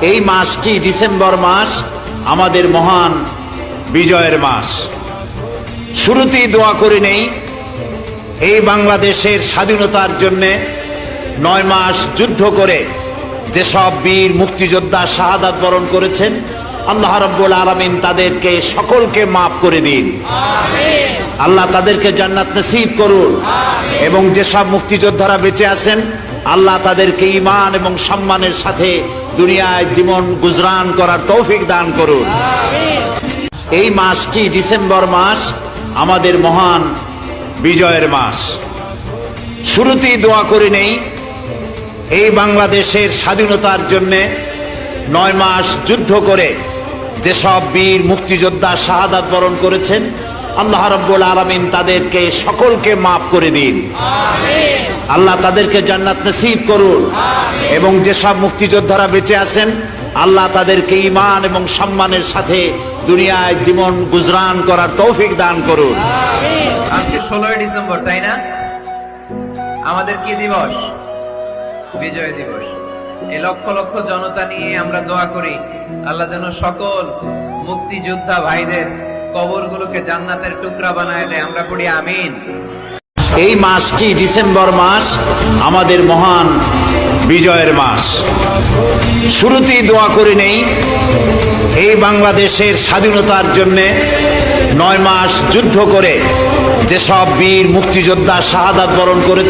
এই মাসটি ডিসেম্বর মাস আমাদের মহান বিজয়ের মাস। শুরুতেই দোয়া করে নেই এই বাংলাদেশের স্বাধীনতার জন্য 9 মাস যুদ্ধ করে যেসব বীর মুক্তিযোদ্ধা শাহাদাত বরণ করেছেন, আল্লাহ রাব্বুল আলামিন তাদেরকে সকলকে মাফ করে দিন। আল্লাহ তাদেরকে জান্নাত নসিব করুন এবং যেসব মুক্তিযোদ্ধারা বেঁচে আছেন আল্লাহ তাদেরকে ঈমান এবং সম্মানের সাথে দুনিয়ায় জীবন গুজরান করার তৌফিক দান করুন। এই মাসটি ডিসেম্বর মাস আমাদের মহান বিজয়ের মাস। শুরুতেই দোয়া করে নেই এই বাংলাদেশের স্বাধীনতার জন্য 9 মাস যুদ্ধ করে যেসব বীর মুক্তিযোদ্ধা শাহাদাত বরণ করেছেন, আল্লাহ রাব্বুল আলামিন তাদেরকে সকলকে মাফ করে দিন। আল্লাহ তাদেরকে জান্নাত নসিব করুন এবং যেসব মুক্তিযোদ্ধারা বেঁচে আছেন আল্লাহ তাদেরকে ঈমান এবং সম্মানের সাথে দুনিয়ায় জীবন গুজরান করার তৌফিক দান করুন। আজকে 16 ডিসেম্বর, তাই না? আমাদের কি দিবস? বিজয় দিবস। এই লক্ষ লক্ষ জনতা নিয়ে আমরা দোয়া করি আল্লাহ যেন সকল মুক্তিযোদ্ধা ভাইদের কবরগুলোকে জান্নাতের টুকরা বানায় দেয়। আমরা পড়ি আমিন। এই মাসটি ডিসেম্বর মাস আমাদের মহান বিজয়ের মাস। শুরুতেই দোয়া করে নেই এই বাংলাদেশের স্বাধীনতার জন্য 9 মাস যুদ্ধ করে যেসব বীর মুক্তিযোদ্ধা শাহাদাত বরণ করেছে